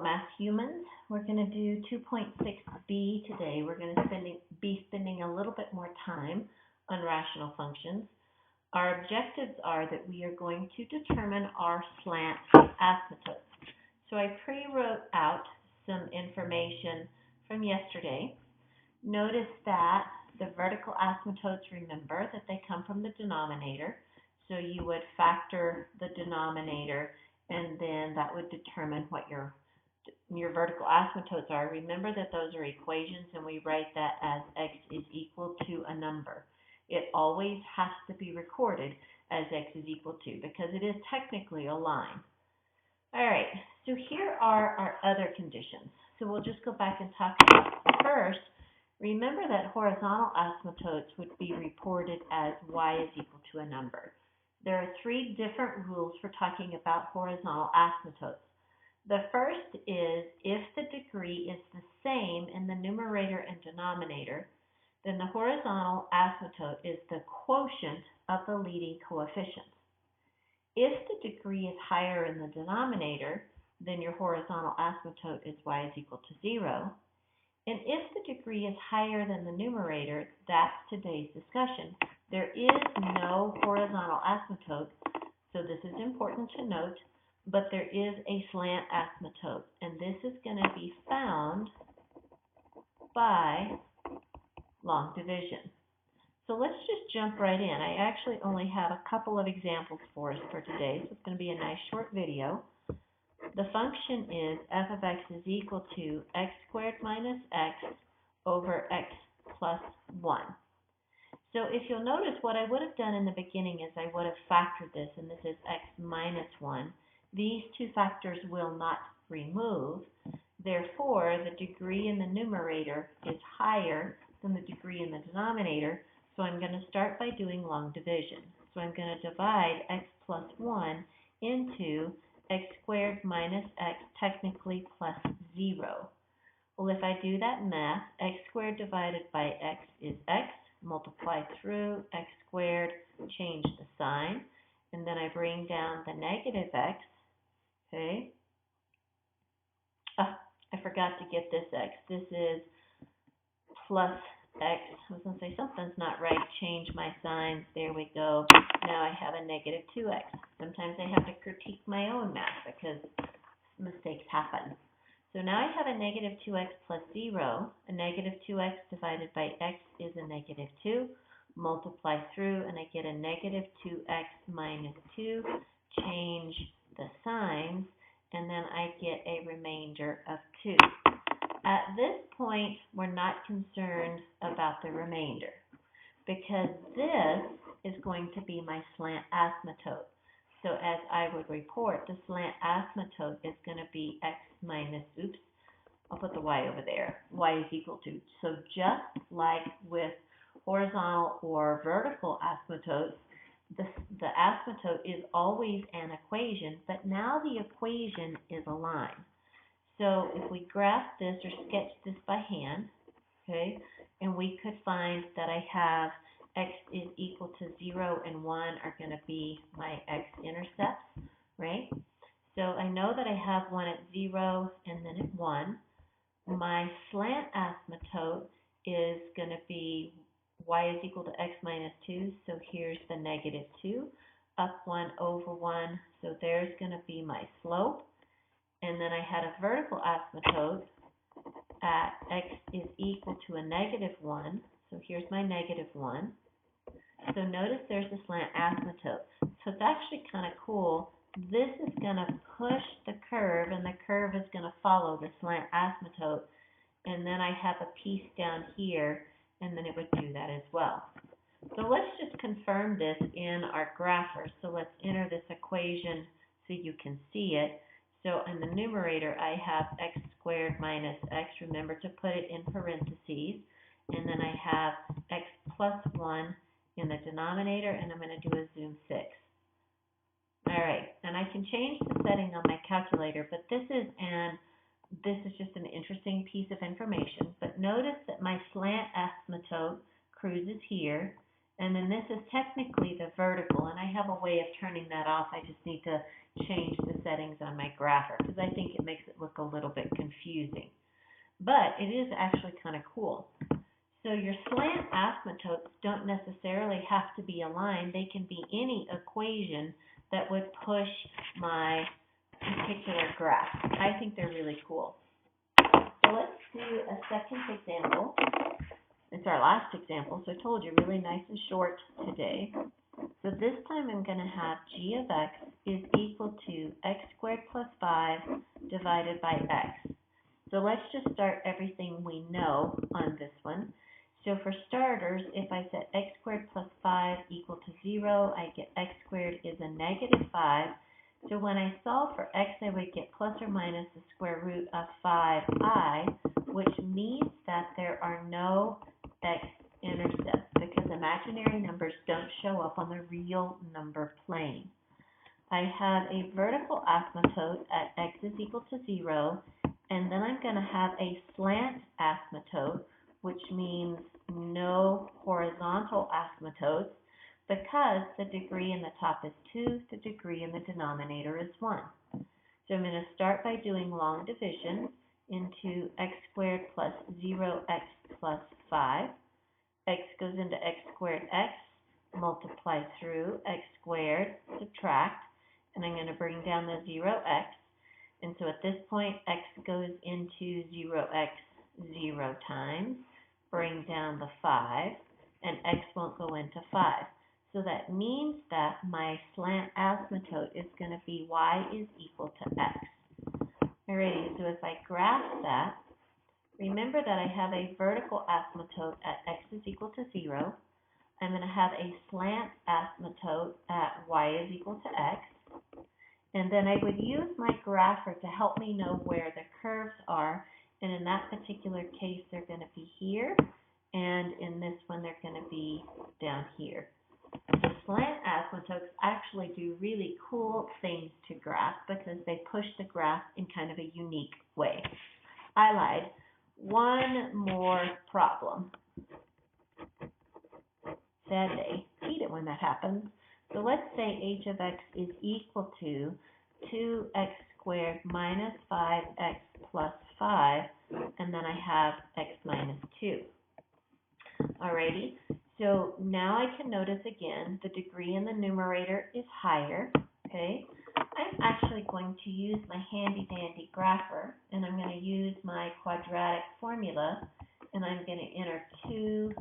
Hello, math humans. We're going to do 2.6b today. We're going to be spending a little bit more time on rational functions. Our objectives are that we are going to determine our slant asymptotes. So I pre-wrote out some information from yesterday. Notice that the vertical asymptotes, remember that they come from the denominator. So you would factor the denominator, and then that would determine what your vertical asymptotes are. Remember that those are equations, and we write that as x is equal to a number. It always has to be recorded as x is equal to, because it is technically a line. All right, so here are our other conditions. So we'll just go back and talk about first. Remember that horizontal asymptotes would be reported as y is equal to a number. There are three different rules for talking about horizontal asymptotes. The first is if the degree is the same in the numerator and denominator, then the horizontal asymptote is the quotient of the leading coefficients. If the degree is higher in the denominator, then your horizontal asymptote is y is equal to 0. And if the degree is higher than the numerator, that's today's discussion. There is no horizontal asymptote, so this is important to note, but there is a slant asymptote, and this is going to be found by long division. So let's just jump right in. I actually only have a couple of examples for us for today, so it's going to be a nice short video. The function is f of x is equal to x squared minus x over x plus 1. So if you'll notice, what I would have done in the beginning is I would have factored this, and this is x minus 1. These two factors will not remove. Therefore, the degree in the numerator is higher than the degree in the denominator, so I'm going to start by doing long division. So I'm going to divide x plus 1 into x squared minus x, technically plus 0. Well, if I do that math, x squared divided by x is x, multiply through x squared, change the sign, and then I bring down the negative x, okay? I forgot to get this x. This is plus x. I was going to say something's not right. Change my signs. There we go. Now I have a negative 2x. Sometimes I have to critique my own math because mistakes happen. So now I have a negative 2x plus 0. A negative 2x divided by x is a negative 2. Multiply through, and I get a negative 2x minus 2. Change the signs, and then I get a remainder of 2. At this point, we're not concerned about the remainder, because this is going to be my slant asymptote. So as I would report, the slant asymptote is going to be x minus, I'll put the y over there, y is equal to. So just like with horizontal or vertical asymptotes, the asymptote is always an equation, but now the equation is a line. So if we graph this or sketch this by hand, okay, and we could find that I have x is equal to 0 and 1 are going to be my x-intercepts, right? So I know that I have one at 0 and then at 1. My slant asymptote is going to be y is equal to x minus 2, so here's the negative 2, up 1 over 1, so there's going to be my slope. And then I had a vertical asymptote at x is equal to a negative 1, so here's my negative 1. So notice there's a slant asymptote. So it's actually kind of cool. This is going to push the curve, and the curve is going to follow the slant asymptote. And then I have a piece down here, and then it would do that as well. So let's just confirm this in our grapher. So let's enter this equation so you can see it. So in the numerator, I have x squared minus x. Remember to put it in parentheses. And then I have x plus 1 in the denominator, and I'm going to do a zoom 6. All right, and I can change the setting on my calculator, but this is just an interesting piece of information. But notice that my slant asymptote cruises here, And then this is technically the vertical, and I have a way of turning that off. I just need to change the settings on my grapher because I think it makes it look a little bit confusing. But it is actually kind of cool. So your slant asymptotes don't necessarily have to be aligned. They can be any equation that would push my particular graph. I think they're really cool. So let's do a second example. It's our last example, so I told you, really nice and short today. So this time I'm going to have g of x is equal to x squared plus 5 divided by x. So let's just start everything we know on this one. So for starters, if I set x squared plus 5 equal to 0, I get x squared is a negative 5. So when I solve for x, I would get plus or minus the square root of 5i, which means that there are no x-intercepts because imaginary numbers don't show up on the real number plane. I have a vertical asymptote at x is equal to 0, and then I'm going to have a slant asymptote, which means no horizontal asymptotes, because the degree in the top is 2, the degree in the denominator is 1. So I'm going to start by doing long division into x squared plus 0x plus 5. X goes into x squared x, multiply through x squared, subtract, and I'm going to bring down the 0x. And so at this point, x goes into 0x 0 times, bring down the 5, and x won't go into 5. So that means that my slant asymptote is going to be y is equal to x. Alrighty, so if I graph that, remember that I have a vertical asymptote at x is equal to 0. I'm going to have a slant asymptote at y is equal to x. And then I would use my grapher to help me know where the curves are. And in that particular case, they're going to be here. And in this one, they're going to be down here. The slant asymptotes actually do really cool things to graph because they push the graph in kind of a unique way. I lied. One more problem. Sad day. Hate it when that happens. So let's say h of x is equal to 2x squared minus 5x plus 5, and then I have x minus 2. Alrighty, so now I can notice again the degree in the numerator is higher, okay? I'm actually going to use my handy-dandy grapher, and I'm going to use my quadratic formula, and I'm going to enter 2,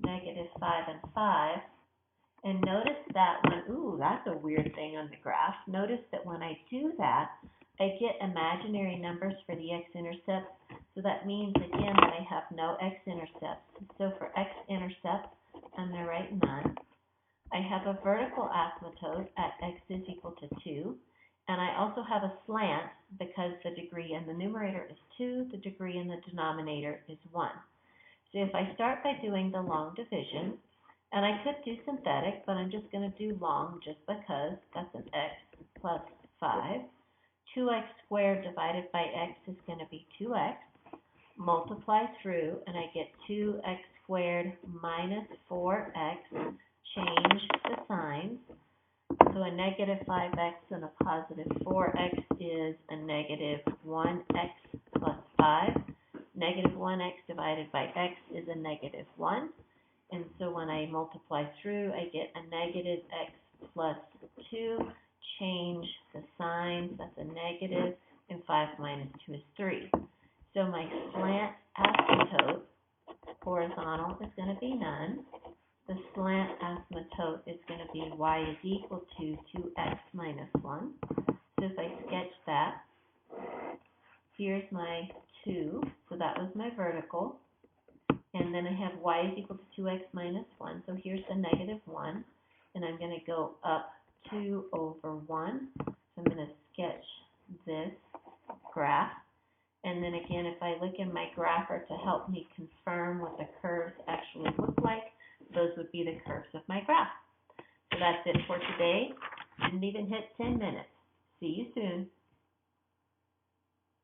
negative 5, and 5. And notice that when, that's a weird thing on the graph. Notice that when I do that, I get imaginary numbers for the x-intercepts. So that means, again, that I have no x-intercepts. So for x-intercepts, I'm going to write none. I have a vertical asymptote at x is equal to 2. And I also have a slant because the degree in the numerator is 2, the degree in the denominator is 1. So if I start by doing the long division, and I could do synthetic, but I'm just going to do long just because that's an x plus 5. 2x squared divided by x is going to be 2x. Multiply through, and I get 2x squared minus 4x. Change the signs. So a negative 5x and a positive 4x is a negative 1x plus 5. Negative 1x divided by x is a negative 1. And so when I multiply through, I get a negative x plus 2. Change the signs, that's a negative, and 5 minus 2 is 3. So my slant asymptote, horizontal, is going to be none. The slant asymptote is going to be y is equal to 2x minus 1. So if I sketch that, here's my 2, so that was my vertical. And then I have y is equal to 2x minus 1, so here's the negative 1. And I'm going to go up 2 over 1. So I'm going to sketch this graph. And then again, if I look in my grapher to help me confirm what the curves actually look like, those would be the curves of my graph. So that's it for today. Didn't even hit 10 minutes. See you soon.